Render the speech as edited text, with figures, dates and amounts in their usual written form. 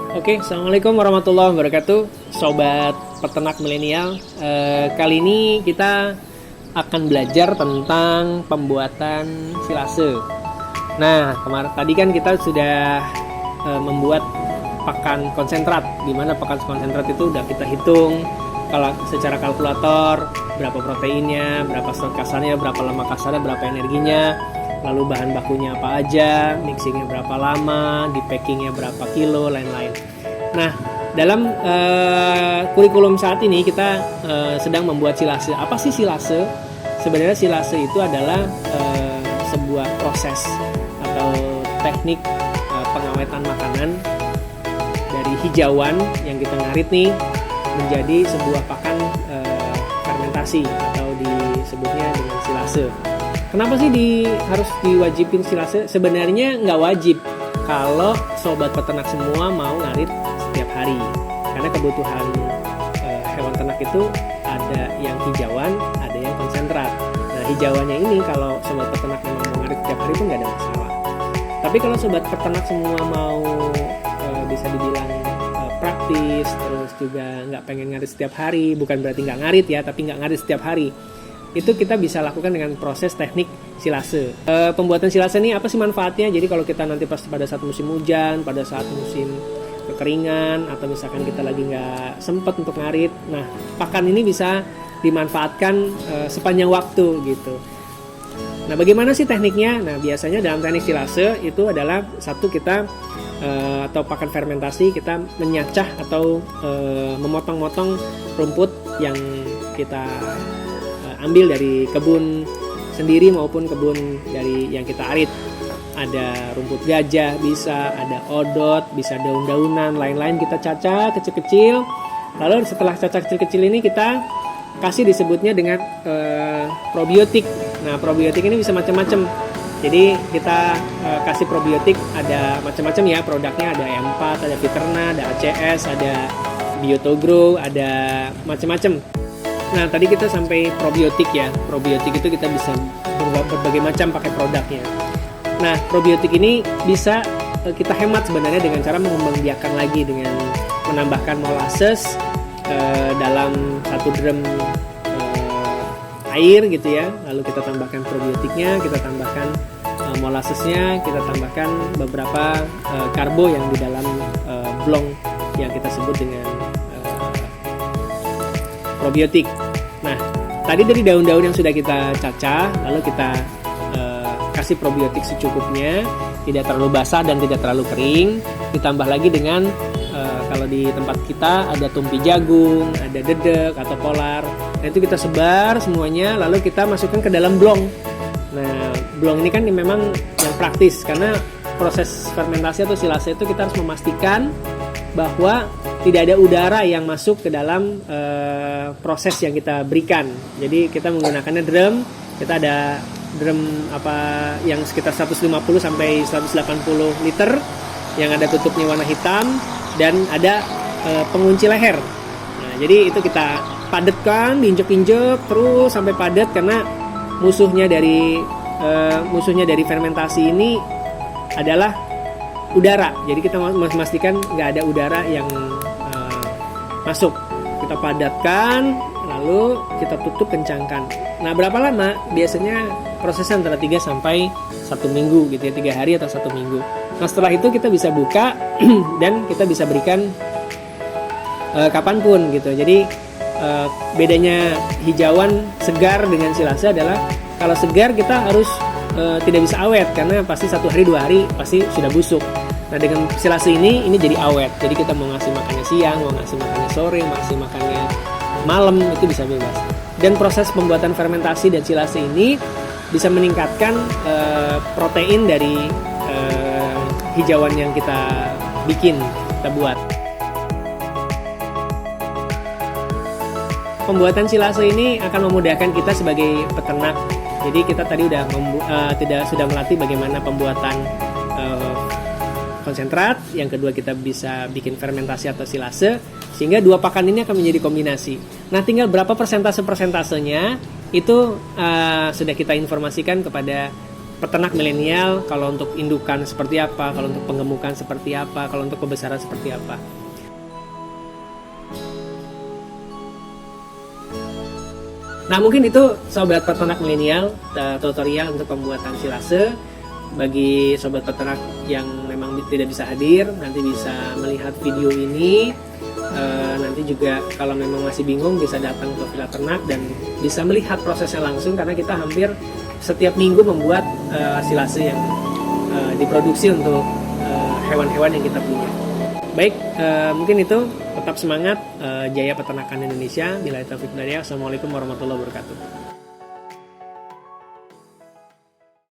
Oke, Assalamualaikum warahmatullahi wabarakatuh, Sobat Peternak Milenial. Kali ini kita akan belajar tentang pembuatan silase. Nah, kemarin tadi kan kita sudah membuat pakan konsentrat, di mana pakan konsentrat itu udah kita hitung kalau secara kalkulator berapa proteinnya, berapa stok kasarnya, berapa lemak kasarnya, berapa energinya, lalu bahan bakunya apa aja, mixingnya berapa lama, di packingnya berapa kilo, lain-lain. Nah, dalam kurikulum saat ini kita sedang membuat silase. Apa sih silase? Sebenarnya silase itu adalah sebuah proses atau teknik pengawetan makanan dari hijauan yang kita ngarit nih menjadi sebuah pakan fermentasi atau disebutnya dengan silase. Kenapa sih harus diwajibin silase? Sebenarnya nggak wajib kalau sobat peternak semua mau ngarit setiap hari, karena kebutuhan hewan ternak itu ada yang hijauan, ada yang konsentrat. Nah, hijauannya ini kalau sobat peternak memang mau ngarit setiap hari itu nggak ada masalah. Tapi kalau sobat peternak semua mau bisa dibilang praktis, terus juga nggak pengen ngarit setiap hari, bukan berarti nggak ngarit ya, tapi nggak ngarit setiap hari, itu kita bisa lakukan dengan proses teknik silase. Pembuatan silase ini apa sih manfaatnya? Jadi kalau kita nanti pada saat musim hujan, pada saat musim kekeringan, atau misalkan kita lagi nggak sempat untuk ngarit, nah pakan ini bisa dimanfaatkan sepanjang waktu gitu. Nah, bagaimana sih tekniknya? Nah, biasanya dalam teknik silase itu adalah satu, kita atau pakan fermentasi, kita menyacah atau memotong-motong rumput yang kita ambil dari kebun sendiri maupun kebun dari yang kita arit. Ada rumput gajah, bisa ada odot, bisa daun-daunan, lain-lain kita cacah kecil-kecil. Lalu setelah cacah kecil-kecil ini kita kasih disebutnya dengan probiotik. Nah, probiotik ini bisa macam-macam. Jadi kita kasih probiotik ada macam-macam ya produknya, ada E4, ada Viterna, ada ACS, ada Biotogrow, ada macam-macam. Nah, tadi kita sampai probiotik ya. Probiotik itu kita bisa berbagai macam pakai produknya. Nah, probiotik ini bisa kita hemat sebenarnya dengan cara mengembangbiakan lagi dengan menambahkan molasses dalam satu drum air gitu ya. Lalu kita tambahkan probiotiknya, kita tambahkan molassesnya, kita tambahkan beberapa karbo yang di dalam blong yang kita sebut dengan probiotik. Nah, tadi dari daun-daun yang sudah kita cacah, lalu kita kasih probiotik secukupnya, tidak terlalu basah dan tidak terlalu kering. Ditambah lagi dengan kalau di tempat kita ada tumpi jagung, ada dedek atau polar. Nah, itu kita sebar semuanya, lalu kita masukkan ke dalam blong. Nah, blong ini kan memang yang praktis, karena proses fermentasi atau silase itu kita harus memastikan bahwa tidak ada udara yang masuk ke dalam proses yang kita berikan. Jadi kita menggunakannya drum. Kita ada drum yang sekitar 150 sampai 180 liter yang ada tutupnya warna hitam dan ada pengunci leher. Nah, jadi itu kita padatkan, diinjek-injek terus sampai padat, karena musuhnya dari fermentasi ini adalah udara. Jadi kita memastikan nggak ada udara yang masuk. Kita padatkan, lalu kita tutup, kencangkan. Nah, berapa lama? Biasanya prosesnya antara 3 sampai 1 minggu gitu ya, 3 hari atau 1 minggu. Nah, setelah itu kita bisa buka dan kita bisa berikan kapanpun gitu. Jadi bedanya hijauan segar dengan silase adalah kalau segar kita harus tidak bisa awet, karena pasti 1 hari 2 hari pasti sudah busuk. Nah, dengan silase ini jadi awet. Jadi kita mau ngasih makannya siang, mau ngasih makannya sore, mau ngasih makannya malam, itu bisa bebas. Dan proses pembuatan fermentasi dan silase ini bisa meningkatkan protein dari hijauan yang kita kita buat. Pembuatan silase ini akan memudahkan kita sebagai peternak. Jadi kita tadi sudah melatih bagaimana pembuatan konsentrat, yang kedua kita bisa bikin fermentasi atau silase, sehingga dua pakan ini akan menjadi kombinasi. Nah, tinggal berapa persentasenya itu sudah kita informasikan kepada peternak milenial, kalau untuk indukan seperti apa, kalau untuk penggemukan seperti apa, kalau untuk pembesaran seperti apa. Nah, mungkin itu sobat peternak milenial, tutorial untuk pembuatan silase. Bagi sobat peternak yang memang tidak bisa hadir, nanti bisa melihat video ini. Nanti juga kalau memang masih bingung bisa datang ke Villa Ternak dan bisa melihat prosesnya langsung, karena kita hampir setiap minggu membuat silase yang diproduksi untuk hewan-hewan yang kita punya. Baik, mungkin itu. Tetap semangat, jaya peternakan Indonesia. Billahi taufiq wal hidayah. Assalamualaikum warahmatullahi wabarakatuh.